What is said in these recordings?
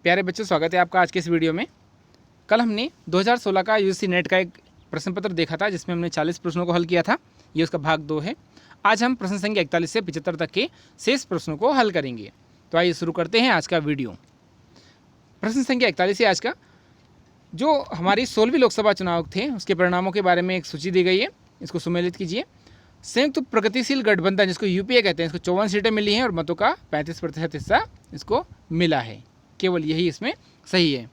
प्यारे बच्चों, स्वागत है आपका आज के इस वीडियो में। कल हमने 2016 का यूजीसी नेट का एक प्रश्न पत्र देखा था जिसमें हमने 40 प्रश्नों को हल किया था। ये उसका भाग 2 है। आज हम प्रश्न संख्या 41 से 75 तक के शेष प्रश्नों को हल करेंगे। तो आइए शुरू करते हैं आज का वीडियो। प्रश्न संख्या 41 है आज का। जो हमारी 16वीं लोकसभा चुनाव थे उसके परिणामों के बारे में एक सूची दी गई है, इसको सुमेलित कीजिए। संयुक्त प्रगतिशील गठबंधन जिसको यूपीए कहते हैं, इसको 54 सीटें मिली हैं और मतों का 35% हिस्सा इसको मिला है। केवल यही इसमें सही है।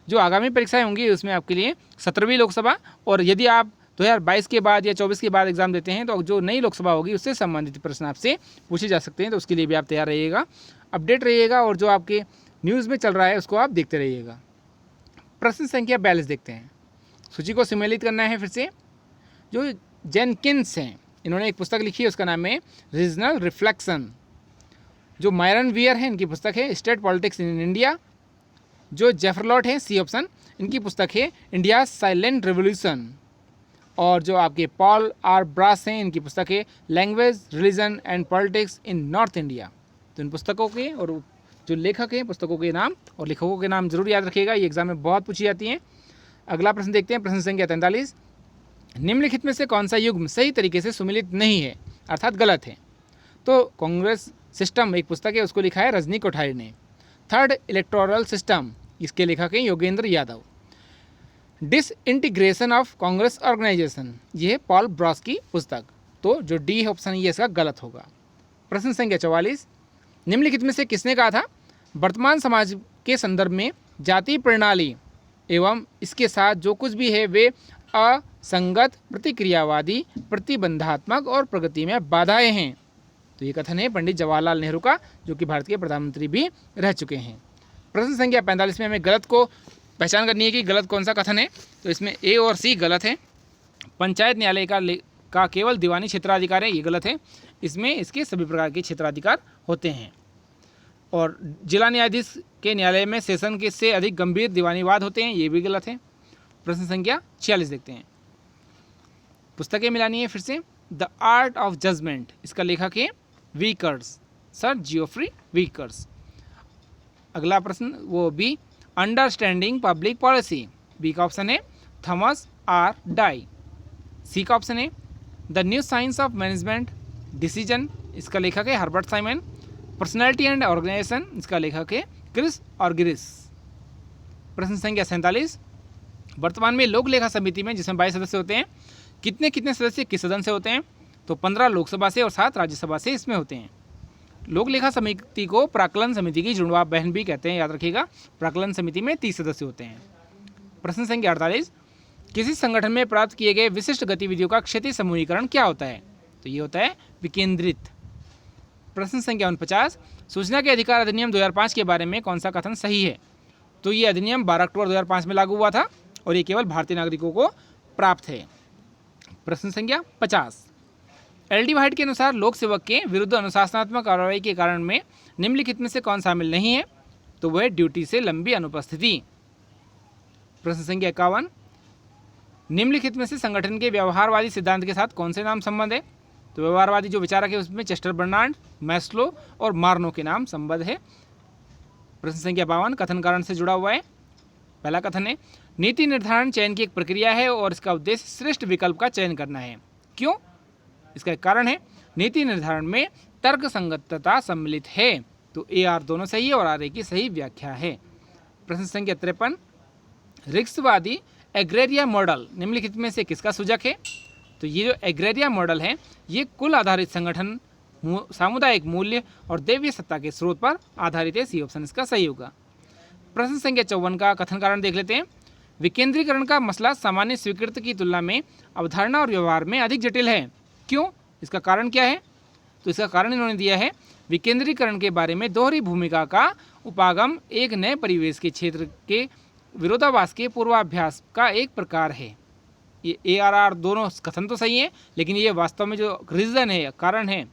जो आगामी परीक्षाएं होंगी उसमें आपके लिए 17वीं लोकसभा, और यदि आप 2022 के बाद या 24 के बाद एग्जाम देते हैं तो जो नई लोकसभा होगी उससे संबंधित प्रश्न आपसे पूछे जा सकते हैं। तो उसके लिए भी आप तैयार रहिएगा, अपडेट रहिएगा और जो आपके न्यूज़ में चल रहा है उसको आप देखते रहिएगा। प्रश्न संख्या 42 देखते हैं। सूची को सम्मिलित करना है फिर से। जो जेनकिंस हैं, इन्होंने एक पुस्तक लिखी है, उसका नाम है रीजनल रिफ्लेक्शन। जो मायरन वियर है, इनकी पुस्तक है स्टेट पॉलिटिक्स इन इंडिया। जो जेफरलॉट है, सी ऑप्शन, इनकी पुस्तक है इंडिया साइलेंट रेवोल्यूशन। और जो आपके पॉल आर ब्रास हैं, इनकी पुस्तक है language, religion and politics in north India. तो इन पुस्तकों के और जो लेखक हैं, पुस्तकों के नाम और लेखकों के नाम जरूर याद रखिएगा, ये एग्जाम में बहुत पूछी जाती हैं। अगला प्रश्न देखते हैं, प्रश्न संख्या 43। निम्नलिखित में से कौन सा युग्म सही तरीके से सुमेलित नहीं है, अर्थात गलत है? तो कांग्रेस सिस्टम एक पुस्तक है, उसको लिखा है रजनी कोठारी ने। थर्ड इलेक्टोरल सिस्टम, इसके लेखक हैं Yogendra Yadav. Disintegration of Congress organisation, ये है पॉल ब्रॉस की पुस्तक। तो जो डी है ऑप्शन, ये इसका गलत होगा। प्रश्न संख्या 44। निम्नलिखित में से किसने कहा था वर्तमान समाज के संदर्भ में जाति प्रणाली एवं इसके साथ जो कुछ भी है वे असंगत, प्रतिक्रियावादी, प्रतिबंधात्मक और प्रगति में बाधाएं हैं? तो ये कथन है पंडित जवाहरलाल नेहरू का, जो कि भारत के प्रधानमंत्री भी रह चुके हैं। प्रश्न संख्या 45 में हमें गलत को पहचान करनी है कि गलत कौन सा कथन है। तो इसमें ए और सी गलत है। पंचायत न्यायालय का केवल दीवानी क्षेत्राधिकार है, ये गलत है। इसमें इसके सभी प्रकार के क्षेत्राधिकार होते हैं। और जिला न्यायाधीश के न्यायालय में सेशन के से अधिक गंभीर दीवानी वाद होते हैं, ये भी गलत है। प्रश्न संख्या 46 देखते हैं। पुस्तकें मिलानी है फिर से। द आर्ट ऑफ जजमेंट, इसका लेखक है वीकर्स, सर जियोफ्री वीकर्स। अगला प्रश्न वो B, understanding public policy, B का ऑप्शन है थॉमस आर डाई। सी का ऑप्शन है the new science of management decision, इसका लेखक है Herbert Simon. Personality and organisation, इसका लेखक है क्रिस ऑर्गिरिस। प्रश्न संख्या 47। वर्तमान में लोक लेखा समिति में जिसमें 22 सदस्य होते हैं, कितने कितने सदस्य किस सदन से होते हैं? तो 15 लोकसभा से और 7 राज्यसभा से इसमें होते हैं। लोक लेखा समिति को प्राक्कलन समिति की जुड़वा बहन भी कहते हैं, याद रखिएगा। प्राक्कलन समिति में 30 सदस्य होते हैं। प्रश्न संख्या 48। किसी संगठन में प्राप्त किए गए विशिष्ट गतिविधियों का क्षेत्रीय समूहीकरण क्या होता है? तो ये होता है विकेंद्रित। प्रश्न संख्या 49। सूचना के अधिकार अधिनियम 2005 के बारे में कौन सा कथन सही है? तो ये अधिनियम 12 अक्टूबर 2005 में लागू हुआ था और ये केवल भारतीय नागरिकों को प्राप्त है। प्रश्न संख्या 50। एल.डी. व्हाइट के अनुसार लोक सेवक के विरुद्ध अनुशासनात्मक कार्रवाई के कारण में निम्नलिखित में से कौन शामिल नहीं है? तो वह ड्यूटी से लंबी अनुपस्थिति। प्रश्न संख्या 51। निम्नलिखित में से संगठन के व्यवहारवादी सिद्धांत के साथ कौन से नाम संबंध है? तो व्यवहारवादी जो विचारक है उसमें चेस्टर बर्नार्ड, मैस्लो और मार्नो के नाम संबंध है। प्रश्न संख्या 52 कथन कारण से जुड़ा हुआ है। पहला कथन है नीति निर्धारण चयन की एक प्रक्रिया है और इसका उद्देश्य श्रेष्ठ विकल्प का चयन करना है। क्यों? इसका एक कारण है नीति निर्धारण में तर्क संगतता सम्मिलित है। तो ए आर दोनों सही है और आर ए की सही व्याख्या है। प्रश्न संख्या 53। रिक्सवादी एग्रेरिया मॉडल निम्नलिखित में से किसका सूचक है? तो ये जो एग्रेरिया मॉडल है ये कुल आधारित संगठन, सामुदायिक मूल्य और दैवीय सत्ता के स्रोत पर आधारित है। सी ऑप्शन इसका सही होगा। प्रश्न संख्या 54 का कथन कारण देख लेते हैं। विकेंद्रीकरण का मसला सामान्य स्वीकृत की तुलना में अवधारणा और व्यवहार में अधिक जटिल है। क्यों? इसका कारण क्या है? तो इसका कारण इन्होंने दिया है विकेंद्रीकरण के बारे में दोहरी भूमिका का उपागम एक नए परिवेश के क्षेत्र के विरोधाभास के पूर्वाभ्यास का एक प्रकार है। ये ए आर आर दोनों कथन तो सही है, लेकिन ये वास्तव में जो रीज़न है, कारण है,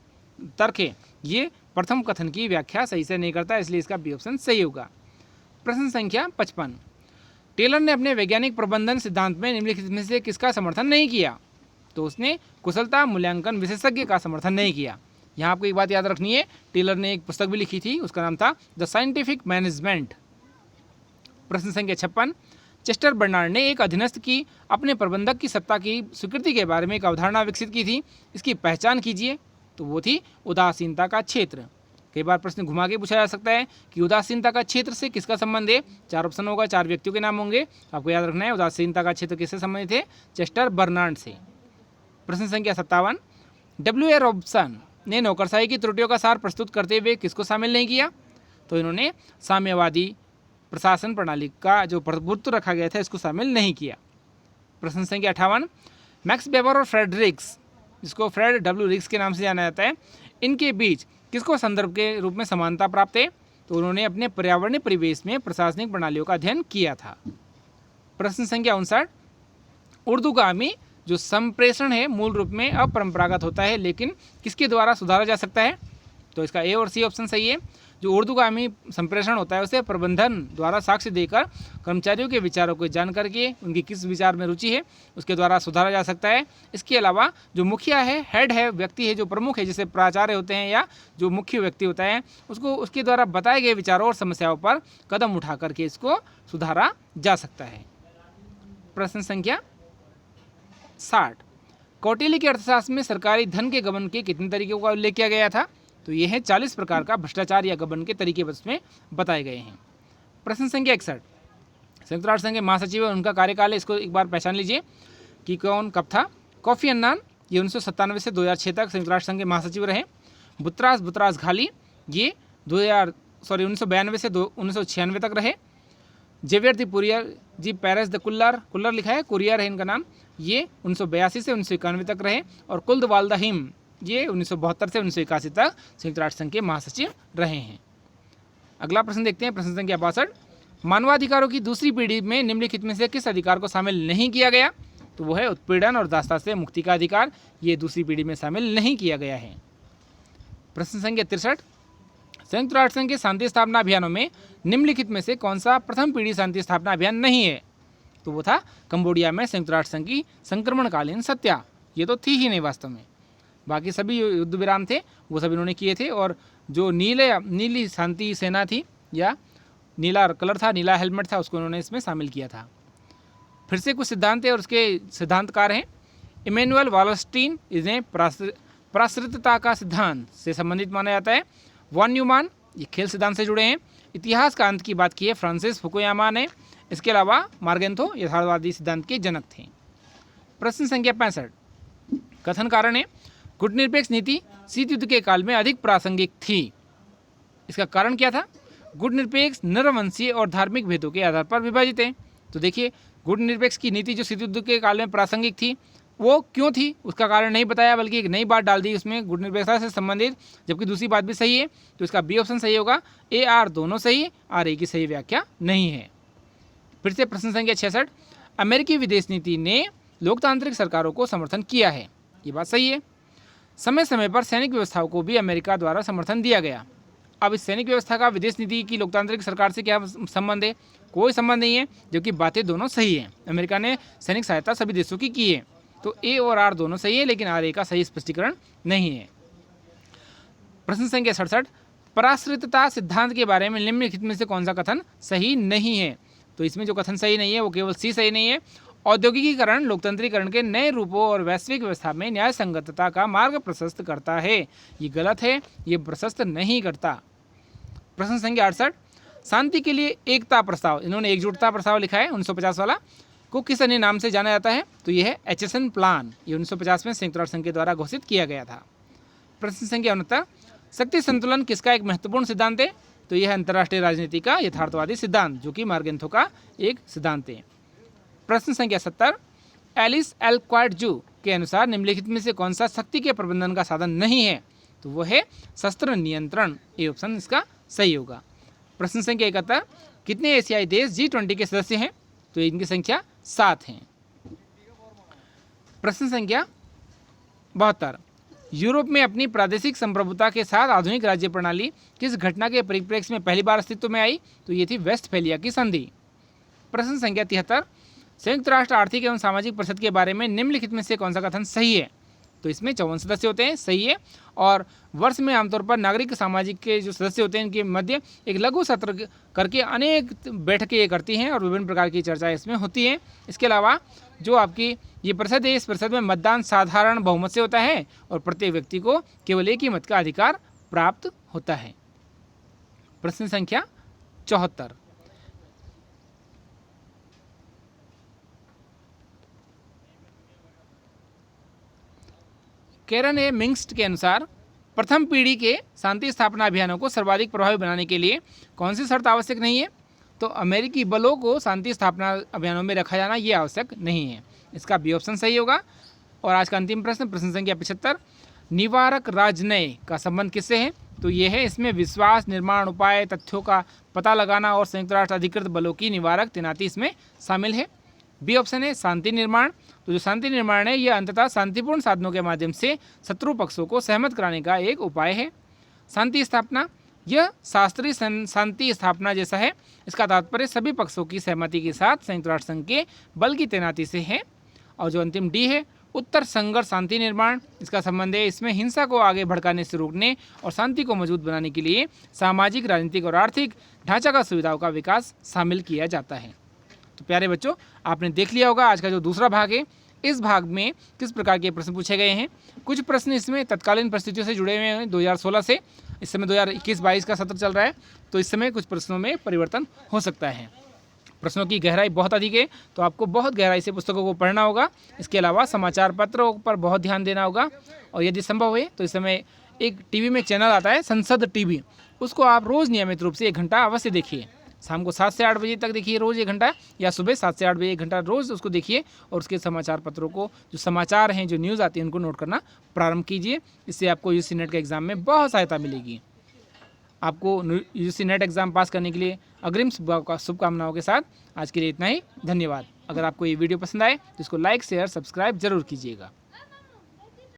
तर्क है, ये प्रथम कथन की व्याख्या सही से नहीं करता, इसलिए इसका बी ऑप्शन सही होगा। प्रश्न संख्या 55। टेलर ने अपने वैज्ञानिक प्रबंधन सिद्धांत में निम्नलिखित में से किसका समर्थन नहीं किया? तो उसने कुशलता मूल्यांकन विशेषज्ञ का समर्थन नहीं किया। यहाँ आपको एक बात याद रखनी है, टेलर ने एक पुस्तक भी लिखी थी, उसका नाम था द साइंटिफिक मैनेजमेंट। प्रश्न संख्या 56, चेस्टर बर्नार्ड ने एक अधीनस्थ की अपने प्रबंधक की सत्ता की स्वीकृति के बारे में एक अवधारणा विकसित की थी, इसकी पहचान कीजिए। तो वो थी उदासीनता का क्षेत्र। कई बार प्रश्न घुमा के पूछा जा सकता है कि उदासीनता का क्षेत्र से किसका संबंध है। 4 ऑप्शन होगा, 4 व्यक्तियों के नाम होंगे, आपको याद रखना है उदासीनता का क्षेत्र किससे संबंधित है, चेस्टर बर्नार्ड से। प्रश्न संख्या 57, डब्ल्यू ए रॉबसन ने नौकरशाही की त्रुटियों का सार प्रस्तुत करते हुए किसको शामिल नहीं किया। तो इन्होंने साम्यवादी प्रशासन प्रणाली का जो प्रभुत्व रखा गया था इसको शामिल नहीं किया। प्रश्न संख्या 58, मैक्स वेबर और फ्रेडरिक्स, जिसको फ्रेड डब्ल्यू रिक्स के नाम से जाना जाता है, इनके बीच किसको संदर्भ के रूप में समानता प्राप्त है। तो उन्होंने अपने पर्यावरणीय परिवेश में प्रशासनिक प्रणालियों का अध्ययन किया था। प्रश्न संख्या 59, ऊर्ध्वगामी जो संप्रेषण है मूल रूप में अपरंपरागत होता है, लेकिन किसके द्वारा सुधारा जा सकता है। तो इसका ए और सी ऑप्शन सही है। जो ऊर्ध्वगामी संप्रेषण होता है उसे प्रबंधन द्वारा साक्ष्य देकर कर्मचारियों के विचारों को जान करके उनकी किस विचार में रुचि है उसके द्वारा सुधारा जा सकता है। इसके अलावा जो मुखिया है, हेड है, व्यक्ति है, जो प्रमुख है, जैसे प्राचार्य होते हैं या जो मुख्य व्यक्ति होता है, उसके द्वारा बताए गए विचारों और समस्याओं पर कदम उठा करके इसको सुधारा जा सकता है। प्रश्न संख्या 60, कौटिल्य के अर्थशास्त्र में सरकारी धन के गबन के कितने तरीकों का उल्लेख किया गया था। तो ये है 40 प्रकार का भ्रष्टाचार या गबन के तरीके उसमें बताए गए हैं। प्रश्न संख्या 61, संयुक्त राष्ट्र संघ के महासचिव है, उनका कार्यकाल है, इसको एक बार पहचान लीजिए कि कौन कब था। कोफी अन्नान, ये 1997 से 2006 तक संयुक्त राष्ट्र संघ के महासचिव रहे। बुत्रास घाली, ये 1992 से 1996 तक रहे। जेवियर दी कुरियर जी पेरेस द कुल्लर लिखा है, कुरियर है इनका नाम, ये 1982 से 1991 तक रहे। और कुल्द वाल्दाहिम, ये 1972 से 1981 तक संयुक्त राष्ट्र संघ के महासचिव रहे हैं। अगला प्रश्न देखते हैं, प्रश्न संख्या 62, मानवाधिकारों की दूसरी पीढ़ी में निम्नलिखित में से किस अधिकार को शामिल नहीं किया गया। तो वो है उत्पीड़न और दासता से मुक्ति का अधिकार, ये दूसरी पीढ़ी में शामिल नहीं किया गया है। प्रश्न संख्या 63, संयुक्त राष्ट्र संघ के शांति स्थापना अभियानों में निम्नलिखित में से कौन सा प्रथम पीढ़ी शांति स्थापना अभियान नहीं है। तो वो था कंबोडिया में संयुक्त राष्ट्र संघ की संक्रमणकालीन सत्या, ये तो थी ही नहीं वास्तव में, बाकी सभी युद्ध विराम थे वो सब इन्होंने किए थे। और जो नीली शांति सेना थी या नीला कलर था, नीला हेलमेट था, उसको उन्होंने इसमें शामिल किया था। फिर से कुछ सिद्धांत है और उसके सिद्धांतकार हैं इमैनुअल वालस्टीन, इन्हें प्राश्रितता का सिद्धांत से संबंधित माना जाता है। वॉन न्यूमान, ये खेल सिद्धांत से जुड़े हैं। इतिहास का अंत की बात की है फ्रांसिस फुकुयामा ने। इसके अलावा मार्गेंथो यथार्थवादी सिद्धांत के जनक थे। प्रश्न संख्या 65, कथन कारण है गुटनिरपेक्ष नीति शीत युद्ध के काल में अधिक प्रासंगिक थी। इसका कारण क्या था। गुटनिरपेक्ष नरवंशीय और धार्मिक भेदों के आधार पर विभाजित है। तो देखिए गुटनिरपेक्ष की नीति जो शीत युद्ध के काल में प्रासंगिक थी वो क्यों थी, उसका कारण नहीं बताया, बल्कि एक नई बात डाल दी उसमें गुटनिरपेक्षता से संबंधित, जबकि दूसरी बात भी सही है। तो इसका बी ऑप्शन सही होगा। ए आर दोनों सही है, आर ए की सही व्याख्या नहीं है। फिर से प्रश्न संख्या 66, अमेरिकी विदेश नीति ने लोकतांत्रिक सरकारों को समर्थन किया है, ये बात सही है। समय समय पर सैनिक व्यवस्थाओं को भी अमेरिका द्वारा समर्थन दिया गया। अब इस सैनिक व्यवस्था का विदेश नीति की लोकतांत्रिक सरकार से क्या संबंध है, कोई संबंध नहीं है, जबकि बातें दोनों सही हैं। अमेरिका ने सैनिक सहायता सभी देशों की है। तो ए और आर दोनों सही है, लेकिन आर ए का सही स्पष्टीकरण नहीं है। प्रश्न संख्या 67, पराश्रितता सिद्धांत के बारे में निम्नलिखित में से कौन सा कथन सही नहीं है। तो इसमें जो कथन सही नहीं है वो केवल सी सही नहीं है। औद्योगिकीकरण लोकतंत्रीकरण के नए रूपों और वैश्विक व्यवस्था में न्याय संगतता का मार्ग प्रशस्त करता है, ये गलत है, ये प्रशस्त नहीं करता। प्रश्न संख्या 68, शांति के लिए एकता प्रस्ताव, इन्होंने एकजुटता प्रस्ताव लिखा है 1950 वाला, को किस अन्य नाम से जाना जाता है। तो यह है एचएसएन प्लान, ये 1950 में संयुक्त राष्ट्र संघ के द्वारा घोषित किया गया था। प्रश्न संख्या 69, शक्ति संतुलन किसका एक महत्वपूर्ण सिद्धांत है। तो यह अंतर्राष्ट्रीय राजनीति का यथार्थवादी सिद्धांत, जो कि मार्गेंथो का एक सिद्धांत है। प्रश्न संख्या 70, एलिस एल क्वार्टजू के अनुसार निम्नलिखित में से कौन सा शक्ति के प्रबंधन का साधन नहीं है। तो वो है शस्त्र नियंत्रण, ए ऑप्शन इसका सही होगा। प्रश्न संख्या 71, कितने एशियाई देश G20 के सदस्य हैं। तो इनकी संख्या 7 है। प्रश्न संख्या 72, यूरोप में अपनी प्रादेशिक संप्रभुता के साथ आधुनिक राज्य प्रणाली किस घटना के परिप्रेक्ष्य में पहली बार अस्तित्व में आई। तो ये थी वेस्टफैलिया की संधि। प्रश्न संख्या 73, संयुक्त राष्ट्र आर्थिक एवं सामाजिक परिषद के बारे में निम्नलिखित में से कौन सा कथन सही है। तो इसमें 54 सदस्य होते हैं, सही है। और वर्ष में आमतौर पर नागरिक सामाजिक के जो सदस्य होते हैं इनके मध्य एक लघु सत्र करके अनेक बैठकें ये करती हैं और विभिन्न प्रकार की चर्चाएं इसमें होती हैं। इसके अलावा जो आपकी ये परिषद है, इस परिषद में मतदान साधारण बहुमत से होता है और प्रत्येक व्यक्ति को केवल एक ही मत का अधिकार प्राप्त होता है। प्रश्न संख्या 74। कैरन ए मिंग्स्ट के अनुसार प्रथम पीढ़ी के शांति स्थापना अभियानों को सर्वाधिक प्रभावी बनाने के लिए कौन सी शर्त आवश्यक नहीं है? तो अमेरिकी बलों को शांति स्थापना अभियानों में रखा जाना ये आवश्यक नहीं है। इसका बी ऑप्शन सही होगा। और आज का अंतिम प्रश्न, प्रश्न संख्या 75, निवारक राजनय का संबंध किससे है? तो ये है, इसमें विश्वास निर्माण उपाय, तथ्यों का पता लगाना और संयुक्त राष्ट्र अधिकृत बलों की निवारक तैनाती इसमें शामिल है। बी ऑप्शन है शांति निर्माण। तो जो शांति निर्माण है यह अंततः शांतिपूर्ण साधनों के माध्यम से शत्रु पक्षों को सहमत कराने का एक उपाय है। शांति स्थापना, यह शास्त्रीय शांति स्थापना जैसा है। इसका तात्पर्य सभी पक्षों की सहमति के साथ संयुक्त राष्ट्र संघ के बल की तैनाती से है। और जो अंतिम डी है, उत्तर संघर्ष शांति निर्माण, इसका संबंध है, इसमें हिंसा को आगे भड़काने से रोकने और शांति को मजबूत बनाने के लिए सामाजिक, राजनीतिक और आर्थिक ढांचागत सुविधाओं का विकास शामिल किया जाता है। तो प्यारे बच्चों, आपने देख लिया होगा आज का जो दूसरा भाग है, इस भाग में किस प्रकार के प्रश्न पूछे गए हैं। कुछ प्रश्न इसमें तत्कालीन परिस्थितियों से जुड़े हुए हैं 2016 से। इस समय 2021-22 का सत्र चल रहा है, तो इस समय कुछ प्रश्नों में परिवर्तन हो सकता है। प्रश्नों की गहराई बहुत अधिक है, तो आपको बहुत गहराई से पुस्तकों को पढ़ना होगा। इसके अलावा समाचार पत्रों पर बहुत ध्यान देना होगा। और यदि संभव है तो इस समय एक टीवी में चैनल आता है संसद टीवी, उसको आप रोज़ नियमित रूप से 1 घंटा अवश्य देखिए। शाम को 7 से 8 बजे तक देखिए रोज़ 1 घंटा, या सुबह 7 से 8 बजे 1 घंटा रोज़ उसको देखिए। और उसके समाचार पत्रों को, जो समाचार हैं, जो न्यूज़ आती है, उनको नोट करना प्रारंभ कीजिए। इससे आपको यूजीसी नेट के एग्ज़ाम में बहुत सहायता मिलेगी। आपको यूजीसी नेट एग्ज़ाम पास करने के लिए अग्रिम शुभकामनाओं के साथ आज के लिए इतना ही। धन्यवाद। अगर आपको ये वीडियो पसंद आए तो इसको लाइक, शेयर, सब्सक्राइब जरूर कीजिएगा।